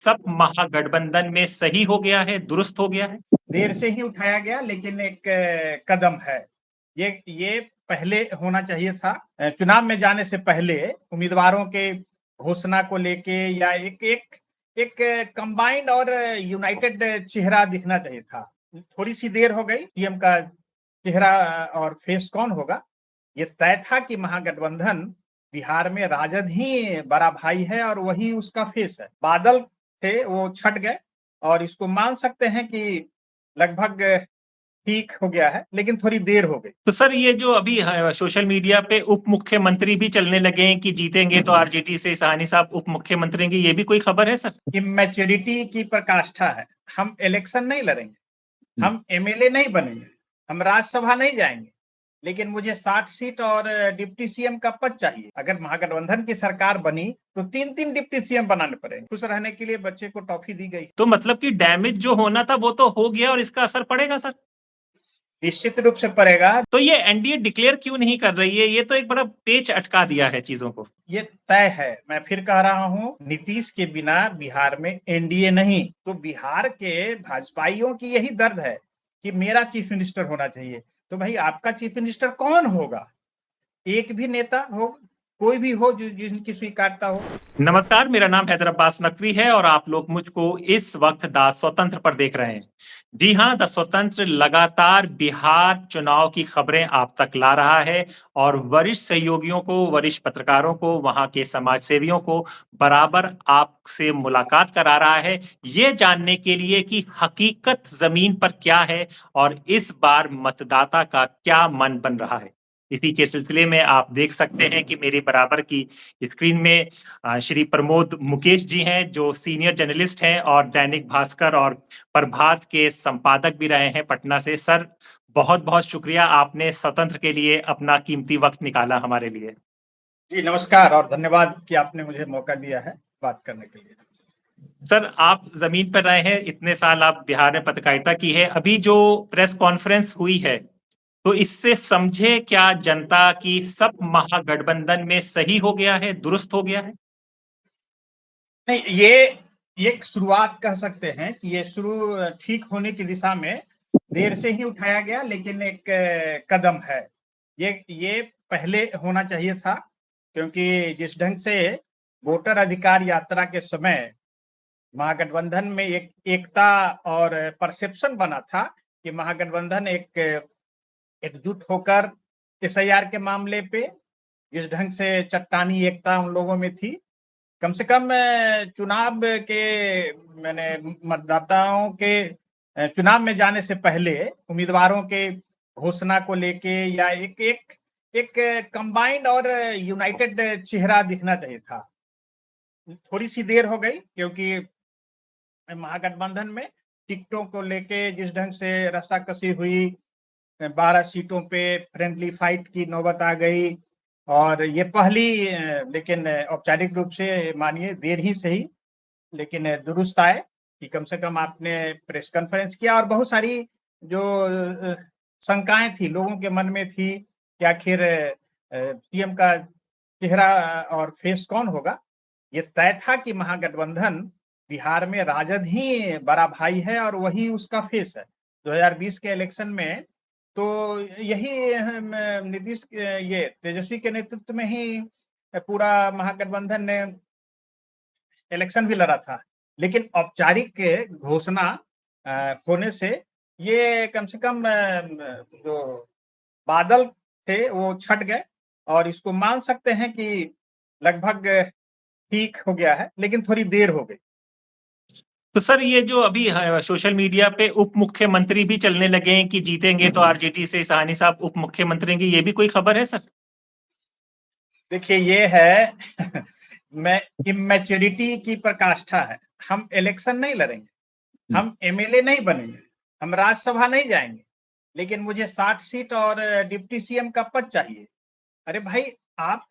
सब महागठबंधन में सही हो गया है, दुरुस्त हो गया है? देर से ही उठाया गया, लेकिन एक कदम है। ये पहले होना चाहिए था। चुनाव में जाने से पहले उम्मीदवारों के घोषणा को लेके या एक एक एक कंबाइंड और यूनाइटेड चेहरा दिखना चाहिए था। थोड़ी सी देर हो गई। पीएम का चेहरा और फेस कौन होगा, ये तय था कि महागठबंधन बिहार में राजद ही बड़ा भाई है और वही उसका फेस है। बादल थे वो छट गए, और इसको मान सकते हैं कि लगभग ठीक हो गया है, लेकिन थोड़ी देर हो गई। तो सर, ये जो अभी सोशल मीडिया पे उप मुख्यमंत्री भी चलने लगे हैं कि जीतेंगे तो आरजेडी से साहनी साहब उप मुख्यमंत्री होंगे, ये भी कोई खबर है सर? इमेच्योरिटी की प्रकाष्ठा है। हम इलेक्शन नहीं लड़ेंगे, हम एमएलए नहीं बनेंगे, हम राज्यसभा नहीं जाएंगे, लेकिन मुझे 60 सीट और डिप्टी सीएम का पद चाहिए। अगर महागठबंधन की सरकार बनी तो 3-3 डिप्टी सीएम बनाने पड़ेंगे। खुश रहने के लिए बच्चे को टॉफी दी गई। तो मतलब कि डैमेज जो होना था वो तो हो गया और इसका असर पड़ेगा सर? निश्चित रूप से पड़ेगा। तो ये एनडीए डिक्लेयर क्यों नहीं कर रही है? ये तो एक बड़ा पेच अटका दिया है चीजों को। ये तय है। मैं फिर कह रहा हूं, नीतीश के बिना बिहार में एनडीए नहीं। तो बिहार के भाजपाइयों की यही दर्द है कि मेरा चीफ मिनिस्टर होना चाहिए। तो भाई, आपका चीफ मिनिस्टर कौन होगा? एक भी नेता हो, कोई भी हो जिनकी स्वीकारता हो। नमस्कार, मेरा नाम हैदर अब्बास नकवी है और आप लोग मुझको इस वक्त द स्वतंत्र पर देख रहे हैं। जी हाँ, द स्वतंत्र लगातार बिहार चुनाव की खबरें आप तक ला रहा है और वरिष्ठ सहयोगियों को, वरिष्ठ पत्रकारों को, वहां के समाज सेवियों को बराबर आपसे मुलाकात करा रहा है, ये जानने के लिए कि हकीकत जमीन पर क्या है और इस बार मतदाता का क्या मन बन रहा है। इसी के सिलसिले में आप देख सकते हैं कि मेरे बराबर की स्क्रीन में श्री प्रमोद मुकेश जी हैं, जो सीनियर जर्नलिस्ट हैं और दैनिक भास्कर और प्रभात के संपादक भी रहे हैं पटना से। सर, बहुत बहुत शुक्रिया, आपने स्वतंत्र के लिए अपना कीमती वक्त निकाला हमारे लिए। जी नमस्कार, और धन्यवाद कि आपने मुझे मौका दिया है बात करने के लिए। सर, आप जमीन पर रहे हैं, इतने साल आप बिहार में पत्रकारिता की है, अभी जो प्रेस कॉन्फ्रेंस हुई है तो इससे समझे क्या जनता की सब महागठबंधन में सही हो गया है, दुरुस्त हो गया है? नहीं, ये एक शुरुआत कह सकते हैं कि ये शुरू ठीक होने की दिशा में देर से ही उठाया गया, लेकिन एक कदम है। ये पहले होना चाहिए था, क्योंकि जिस ढंग से वोटर अधिकार यात्रा के समय महागठबंधन में एक एकता और परसेप्शन बना था कि महागठबंधन एक एकजुट होकर एसआईआर के मामले पे, जिस ढंग से चट्टानी एकता उन लोगों में थी, कम से कम चुनाव के, मैंने मतदाताओं के चुनाव में जाने से पहले उम्मीदवारों के घोषणा को लेके या एक एक एक कंबाइंड और यूनाइटेड चेहरा दिखना चाहिए था। थोड़ी सी देर हो गई, क्योंकि महागठबंधन में टिकटों को लेके जिस ढंग से रस्साकसी हुई, 12 सीटों पे फ्रेंडली फाइट की नौबत आ गई। और ये पहली, लेकिन औपचारिक रूप से मानिए देर ही सही, लेकिन दुरुस्त आए कि कम से कम आपने प्रेस कॉन्फ्रेंस किया। और बहुत सारी जो शंकाएं थी लोगों के मन में थी कि आखिर पीएम का चेहरा और फेस कौन होगा, ये तय था कि महागठबंधन बिहार में राजद ही बड़ा भाई है और वही उसका फेस है। 2020 के इलेक्शन में तो यही नीतीश, ये तेजस्वी के नेतृत्व में ही पूरा महागठबंधन ने इलेक्शन भी लड़ा था। लेकिन औपचारिक घोषणा होने से ये कम से कम जो बादल थे वो छट गए, और इसको मान सकते हैं कि लगभग ठीक हो गया है, लेकिन थोड़ी देर हो गई। तो सर, ये जो अभी सोशल मीडिया पे उप मुख्यमंत्री भी चलने लगे हैं कि जीतेंगे तो आरजेडी से साहनी साहब उप मुख्यमंत्री होंगे, ये भी कोई खबर है सर? देखिए, ये है मैं इमेच्योरिटी की प्रकाष्ठा है। हम इलेक्शन नहीं लड़ेंगे, हम एमएलए नहीं बनेंगे, हम राज्यसभा नहीं जाएंगे, लेकिन मुझे 60 सीट और डिप्टी सीएम का पद चाहिए। अरे भाई, आप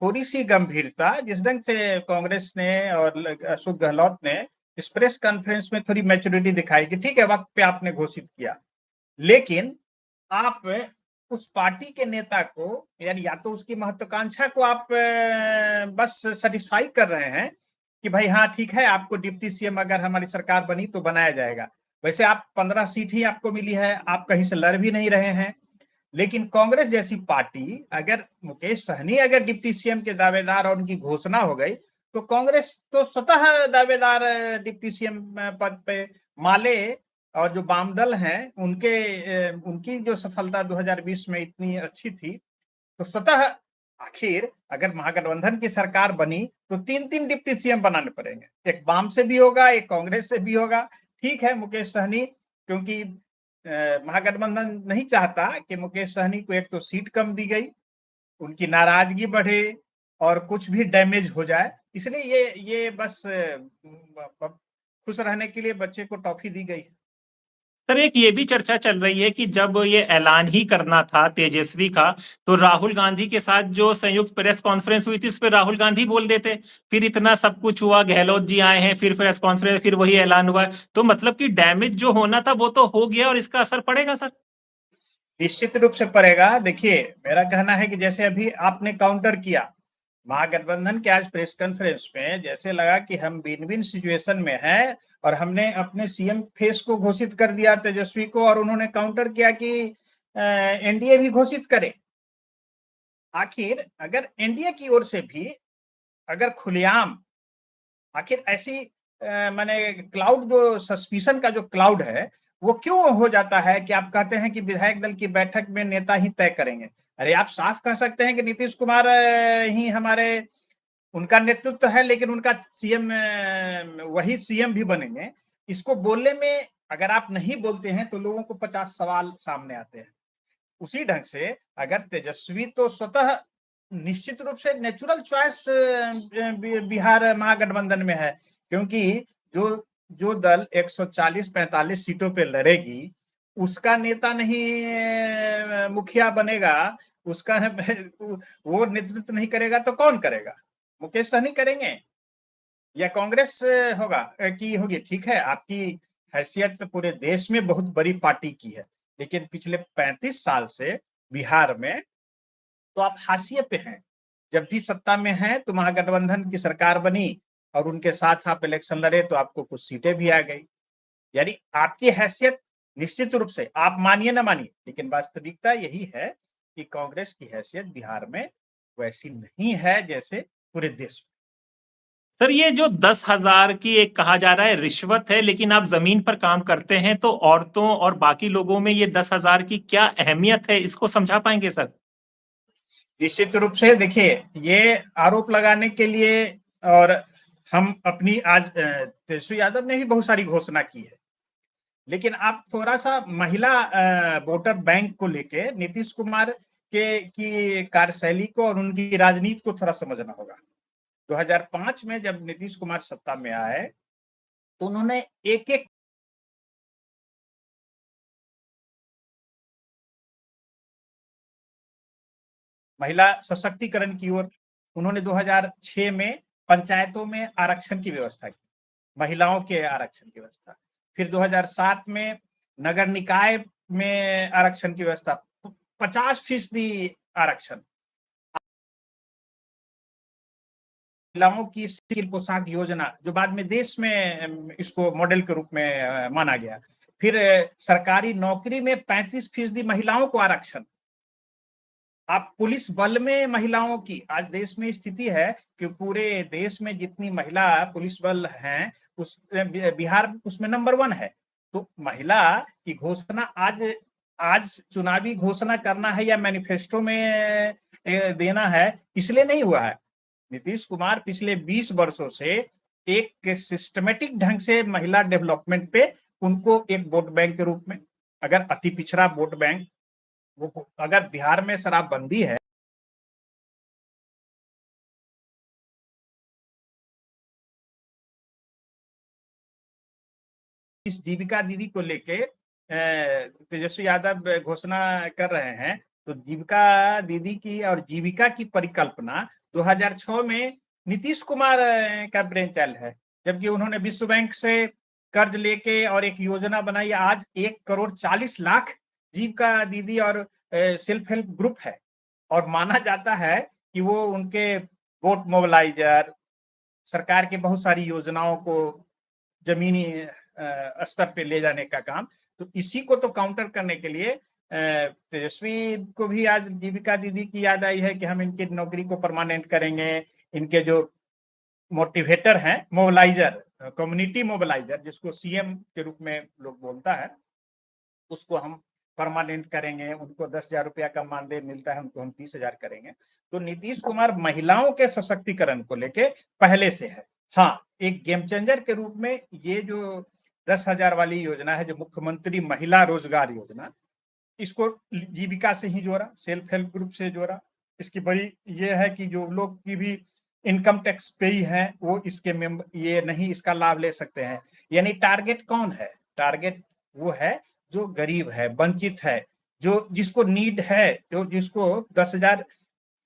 थोड़ी सी गंभीरता, जिस ढंग से कांग्रेस ने और अशोक गहलोत ने इस प्रेस कॉन्फ्रेंस में थोड़ी मैच्योरिटी दिखाई कि ठीक है, वक्त पे आपने घोषित किया, लेकिन आप उस पार्टी के नेता को, यानी या तो उसकी महत्वाकांक्षा को आप बस सेटिस्फाई कर रहे हैं कि भाई हाँ ठीक है, आपको डिप्टी सीएम अगर हमारी सरकार बनी तो बनाया जाएगा। वैसे आप 15 सीट ही आपको मिली है, आप कहीं से लड़ भी नहीं रहे हैं। लेकिन कांग्रेस जैसी पार्टी, अगर मुकेश सहनी अगर डिप्टी सीएम के दावेदार और उनकी घोषणा हो गई, तो कांग्रेस तो स्वतः दावेदार डिप्टी सीएम पद पे। माले और जो वामदल हैं उनकी जो सफलता 2020 में इतनी अच्छी थी, तो स्वतः आखिर अगर महागठबंधन की सरकार बनी तो 3-3 डिप्टी सीएम बनाने पड़ेंगे, एक वाम से भी होगा, एक कांग्रेस से भी होगा। ठीक है, मुकेश सहनी, क्योंकि महागठबंधन नहीं चाहता कि मुकेश सहनी को एक तो सीट कम दी गई, उनकी नाराजगी बढ़े और कुछ भी डैमेज हो जाए, इसलिए ये बस खुश रहने के लिए बच्चे को टॉफी दी गई है। सर, एक ये भी चर्चा चल रही है कि जब ये ऐलान ही करना था तेजस्वी का, तो राहुल गांधी के साथ जो संयुक्त प्रेस कॉन्फ्रेंस हुई थी उस पर राहुल गांधी बोल देते, फिर इतना सब कुछ हुआ, गहलोत जी आए हैं, फिर प्रेस कॉन्फ्रेंस, फिर वही ऐलान हुआ। तो मतलब कि डैमेज जो होना था वो तो हो गया और इसका असर पड़ेगा सर? निश्चित रूप से पड़ेगा। देखिए, मेरा कहना है कि जैसे अभी आपने काउंटर किया महागठबंधन के आज प्रेस कॉन्फ्रेंस में, जैसे लगा कि हम विन विन सिचुएशन में हैं और हमने अपने सीएम फेस को घोषित कर दिया तेजस्वी को, और उन्होंने काउंटर किया कि एनडीए भी घोषित करे। आखिर अगर एनडीए की ओर से भी अगर खुलेआम, आखिर ऐसी माने क्लाउड, जो सस्पिशन का जो क्लाउड है, वो क्यों हो जाता है कि आप कहते हैं कि विधायक दल की बैठक में नेता ही तय करेंगे। अरे आप साफ कह सकते हैं कि नीतीश कुमार ही हमारे, उनका नेतृत्व है, लेकिन उनका सीएम, वही सीएम भी बनेंगे। इसको बोलने में अगर आप नहीं बोलते हैं तो लोगों को 50 सवाल सामने आते हैं। उसी ढंग से अगर तेजस्वी तो स्वतः निश्चित रूप से नेचुरल चॉइस बिहार महागठबंधन में है, क्योंकि जो जो दल 140-45 सीटों पे लड़ेगी, उसका नेता नहीं मुखिया बनेगा, उसका वो नेतृत्व नहीं करेगा तो कौन करेगा? मुकेश सहनी करेंगे या कांग्रेस होगा की होगी? ठीक है, आपकी हैसियत पूरे देश में बहुत बड़ी पार्टी की है, लेकिन पिछले 35 साल से बिहार में तो आप हाशिए पे हैं। जब भी सत्ता में हैं तो महागठबंधन की सरकार बनी और उनके साथ आप इलेक्शन लड़े तो आपको कुछ सीटें भी आ गई। यानी आपकी हैसियत, निश्चित रूप से आप मानिए ना मानिए, लेकिन वास्तविकता यही है कि कांग्रेस की हैसियत बिहार में वैसी नहीं है जैसे पूरे देश में। सर, ये जो 10,000 की एक कहा जा रहा है रिश्वत है, लेकिन आप जमीन पर काम करते हैं तो औरतों और बाकी लोगों में ये 10,000 की क्या अहमियत है, इसको समझा पाएंगे सर? निश्चित रूप से देखिए, ये आरोप लगाने के लिए, और हम अपनी आज तेजस्वी यादव ने भी बहुत सारी घोषणा की है, लेकिन आप थोड़ा सा महिला वोटर बैंक को लेके नीतीश कुमार के की कार्यशैली को और उनकी राजनीति को थोड़ा समझना होगा। 2005 में जब नीतीश कुमार सत्ता में आए तो उन्होंने एक एक महिला सशक्तिकरण की ओर, उन्होंने 2006 में पंचायतों में आरक्षण की व्यवस्था की, महिलाओं के आरक्षण की व्यवस्था। फिर 2007 में नगर निकाय में आरक्षण की व्यवस्था, 50% आरक्षण। महिलाओं की सिविल पोशाक योजना, जो बाद में देश में इसको मॉडल के रूप में माना गया। फिर सरकारी नौकरी में 35% महिलाओं को आरक्षण। आप पुलिस बल में महिलाओं की, आज देश में स्थिति है कि पूरे देश में जितनी महिला पुलिस बल हैं, उस बिहार उसमें नंबर 1 है। तो महिला की घोषणा आज आज चुनावी घोषणा करना है या मैनिफेस्टो में देना है, इसलिए नहीं हुआ है। नीतीश कुमार पिछले 20 वर्षों से एक सिस्टमेटिक ढंग से महिला डेवलपमेंट पे उनको एक वोट बैंक के रूप में, अगर अति पिछड़ा वोट बैंक, वो अगर बिहार में शराबबंदी है, इस जीविका दीदी को लेके तेजस्वी यादव घोषणा कर रहे हैं, तो जीविका दीदी की और जीविका की परिकल्पना 2006 में नीतीश कुमार का ब्रेन चाइल्ड है, जबकि उन्होंने विश्व बैंक से कर्ज लेके और एक योजना बनाई। आज 1,40,00,000 जीविका दीदी और सेल्फ हेल्प ग्रुप है, और माना जाता है कि वो उनके वोट मोबिलाइजर, सरकार की बहुत सारी योजनाओं को जमीनी स्तर पे ले जाने का काम। तो इसी को तो काउंटर करने के लिए तेजस्वी को भी आज जीविका दीदी की याद आई है कि हम इनकी नौकरी को परमानेंट करेंगे। इनके जो मोटिवेटर हैं, मोबिलाइजर, कम्युनिटी मोबिलाइजर, जिसको सीएम के रूप में लोग बोलता है, उसको हम परमानेंट करेंगे। उनको 10,000 रुपया का मानदेय मिलता है, उनको हम 30,000 करेंगे। तो नीतीश कुमार महिलाओं के सशक्तिकरण को लेके पहले से है। हाँ, एक गेम चेंजर के रूप में ये जो 10,000 वाली योजना है, जो मुख्यमंत्री महिला रोजगार योजना, इसको जीविका से ही जोड़ा, सेल्फ हेल्प ग्रुप से जोड़ा। इसकी बड़ी ये है कि जो लोग की भी इनकम टैक्स पेई हैं, वो इसके ये नहीं इसका लाभ ले सकते हैं। यानी टारगेट कौन है? टारगेट वो है जो गरीब है, वंचित है, जो जिसको नीड है, जो जिसको 10,000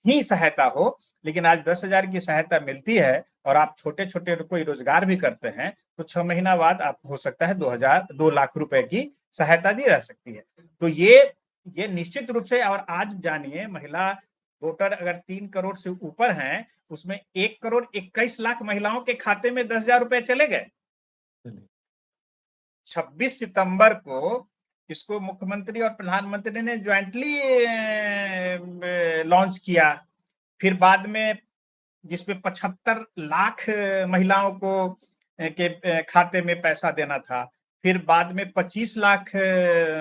ही सहायता हो, लेकिन आज 10,000 की सहायता मिलती है और आप छोटे छोटे कोई रोजगार भी करते हैं, तो 6 महीना बाद आपको हो सकता है 2 लाख रुपए की सहायता दी जा सकती है। तो ये निश्चित रूप से। और आज जानिए, महिला वोटर अगर 3 करोड़ से ऊपर हैं, उसमें 1,21,00,000 महिलाओं के खाते में 10,000 रुपए चले गए। 26 सितंबर को इसको मुख्यमंत्री और प्रधानमंत्री ने ज्वाइंटली लॉन्च किया। फिर बाद में जिसपे 75 लाख महिलाओं को के खाते में पैसा देना था, फिर बाद में 25 लाख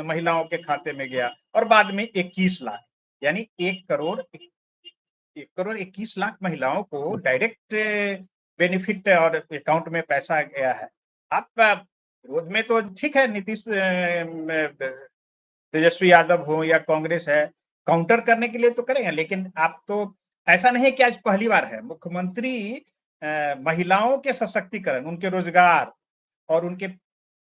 महिलाओं के खाते में गया, और बाद में 21 लाख, यानी 1,21,00,000 महिलाओं को डायरेक्ट बेनिफिट और अकाउंट में पैसा गया है। आप विरोध में तो ठीक है, नीतीश तेजस्वी यादव हो या कांग्रेस है, काउंटर करने के लिए तो करेंगे, लेकिन आप तो ऐसा नहीं कि आज पहली बार है। मुख्यमंत्री महिलाओं के सशक्तिकरण, उनके रोजगार और उनके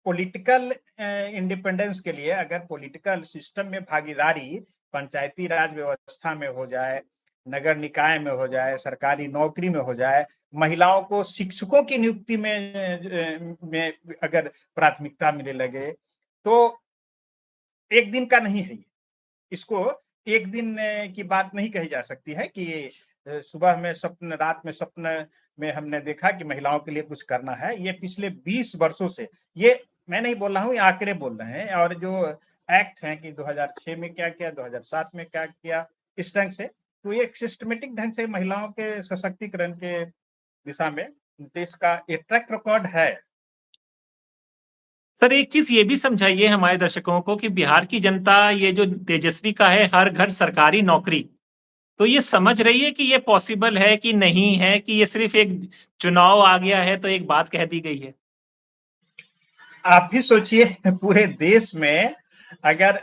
पॉलिटिकल इंडिपेंडेंस के लिए, अगर पॉलिटिकल सिस्टम में भागीदारी पंचायती राज व्यवस्था में हो जाए, नगर निकाय में हो जाए, सरकारी नौकरी में हो जाए, महिलाओं को शिक्षकों की नियुक्ति में अगर प्राथमिकता मिलने लगे, तो एक दिन का नहीं है ये। इसको एक दिन की बात नहीं कही जा सकती है कि सुबह में सपन, रात में सपने में हमने देखा कि महिलाओं के लिए कुछ करना है। ये पिछले 20 वर्षों से, ये मैं नहीं बोल रहा हूँ, ये आंकड़े बोल रहे हैं। और जो एक्ट हैं कि 2006 में क्या किया, 2007 में क्या किया, इस ढंग से, तो ये एक सिस्टमेटिक ढंग से महिलाओं के सशक्तिकरण के दिशा में देश का एक ट्रैक रिकॉर्ड है। सर, एक चीज ये भी समझाइए हमारे दर्शकों को कि बिहार की जनता ये जो तेजस्वी का है हर घर सरकारी नौकरी, तो ये समझ रही है कि ये पॉसिबल है कि नहीं है, कि ये सिर्फ एक चुनाव आ गया है तो एक बात कह दी गई है? आप भी सोचिए, पूरे देश में अगर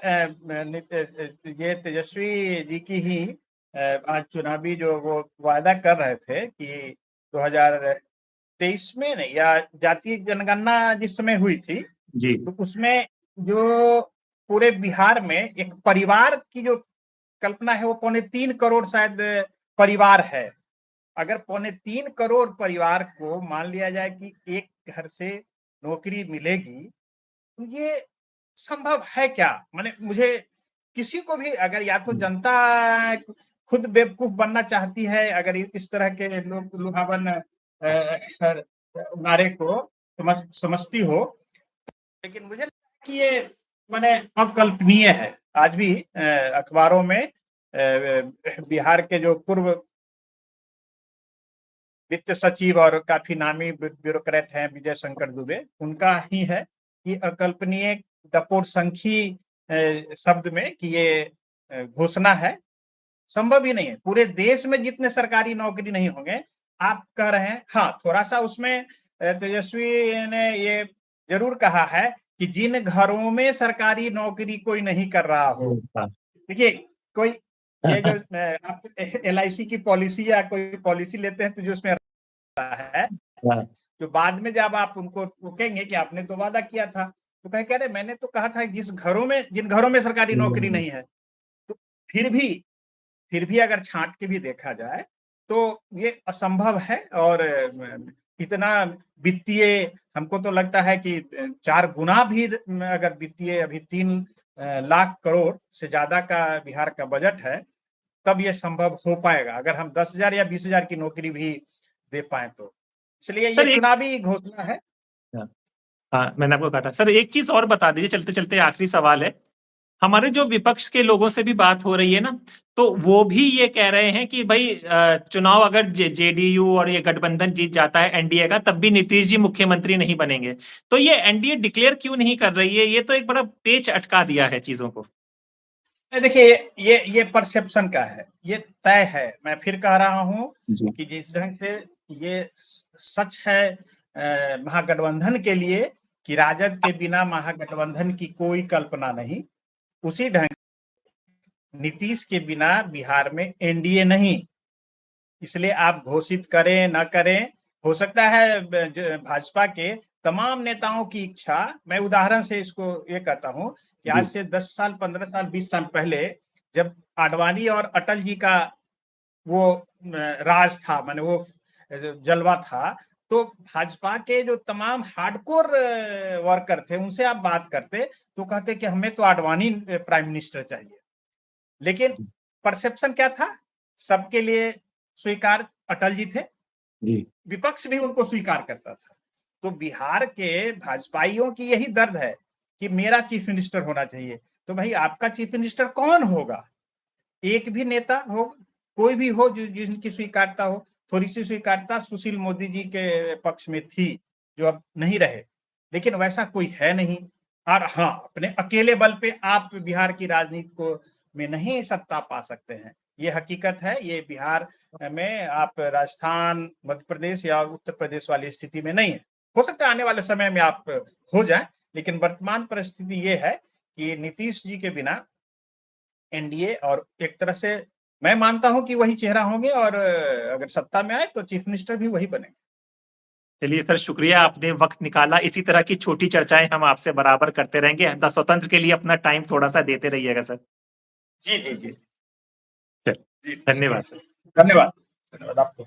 ये तेजस्वी जी की ही आज चुनावी जो वो वादा कर रहे थे कि 2023 में नहीं, या जातीय जनगणना जिस समय हुई थी, जी। तो उसमें जो पूरे बिहार में एक परिवार की जो कल्पना है, वो 3.25 करोड़ शायद परिवार है। अगर 3.25 करोड़ परिवार को मान लिया जाए कि एक घर से नौकरी मिलेगी, तो ये संभव है क्या? माने मुझे किसी को भी, अगर या तो जनता खुद बेवकूफ बनना चाहती है, अगर इस तरह के लोग लुभावन नारे को समझती हो, लेकिन मुझे लगता है कि ये माने अकल्पनीय है। आज भी अखबारों में बिहार के जो पूर्व वित्त सचिव और काफी नामी ब्यूरोक्रेट हैं, विजय शंकर दुबे, उनका ही है कि अकल्पनीय दपोरसंखी शब्द में कि ये घोषणा है, संभव ही नहीं है। पूरे देश में जितने सरकारी नौकरी नहीं होंगे, आप कह रहे हैं। हाँ, थोड़ा सा उसमें तेजस्वी ने ये जरूर कहा है कि जिन घरों में सरकारी नौकरी कोई नहीं कर रहा हो। देखिए, कोई ये जो आप LIC की पॉलिसी या कोई पॉलिसी लेते हैं, तो जो उसमें है, जो बाद में जब आप उनको रोकेंगे कि आपने तो वादा किया था, तो कह रहे मैंने तो कहा था जिन घरों में सरकारी नौकरी नहीं है। तो फिर भी अगर छांट के भी देखा जाए, तो ये असंभव है। और इतना वित्तीय, हमको तो लगता है कि 4 गुना भी अगर वित्तीय, अभी 3 लाख करोड़ से ज्यादा का बिहार का बजट है, तब ये संभव हो पाएगा, अगर हम 10,000 या 20,000 की नौकरी भी दे पाए तो। इसलिए ये सर एक चुनावी घोषणा है। हाँ, मैंने आपको काटा। सर एक चीज़ और बता दीजिए चलते-चलते, आखिरी सवाल है। हमारे जो विपक्ष के लोगों से भी बात हो रही है ना, तो वो भी ये कह रहे हैं कि भई चुनाव अगर जेडीयू और ये गठबंधन जीत जाता है एनडीए का, तब भी नीतीश जी मुख्यमंत्री नहीं बनेंगे। तो ये एनडीए डिक्लेयर क्यों नहीं कर रही है? ये तो एक बड़ा पेच अटका दिया है चीज़ों को। देखिए, ये परसेप्शन का है, ये तय है। मैं फिर कह रहा हूँ जी। कि जिस ढंग से ये सच है महागठबंधन के लिए कि राजद के बिना महागठबंधन की कोई कल्पना नहीं, उसी ढंग नीतीश के बिना बिहार में एनडीए नहीं। इसलिए आप घोषित करें न करें, हो सकता है भाजपा के तमाम नेताओं की इच्छा, मैं उदाहरण से इसको ये कहता हूं कि आज से 10 साल 15 साल 20 साल पहले जब आडवाणी और अटल जी का वो राज था, माने वो जलवा था, तो भाजपा के जो तमाम हार्डकोर वर्कर थे उनसे आप बात करते तो कहते कि हमें तो आडवाणी प्राइम मिनिस्टर चाहिए। लेकिन परसेप्शन क्या था? सबके लिए स्वीकार अटल जी थे, विपक्ष भी उनको स्वीकार करता था। तो बिहार के भाजपाइयों की यही दर्द है कि मेरा चीफ मिनिस्टर होना चाहिए। तो भाई आपका चीफ मिनिस्टर कौन होगा? एक भी नेता हो, कोई भी हो जिनकी स्वीकारता हो। थोड़ी सी स्वीकारता सुशील मोदी जी के पक्ष में थी, जो अब नहीं रहे, लेकिन वैसा कोई है नहीं। और हाँ, अपने अकेले बल पे आप बिहार की राजनीति को में नहीं सत्ता पा सकते हैं, ये हकीकत है। ये बिहार में आप राजस्थान, मध्य प्रदेश या उत्तर प्रदेश वाली स्थिति में नहीं है। हो सकता है आने वाले समय में आप हो जाए, लेकिन वर्तमान परिस्थिति ये है कि नीतीश जी के बिना एनडीए, और एक तरह से मैं मानता हूं कि वही चेहरा होंगे, और अगर सत्ता में आए तो चीफ मिनिस्टर भी वही बनेंगे। चलिए सर, शुक्रिया आपने वक़्त निकाला। इसी तरह की छोटी चर्चाएँ हम आपसे बराबर करते रहेंगे। द स्वतंत्र के लिए अपना टाइम थोड़ा-सा देते रहिएगा सर। जी, जी, जी। चल जी, शुक्रिया धन्यवाद। सर। धन्यवाद। धन्यवाद आपको।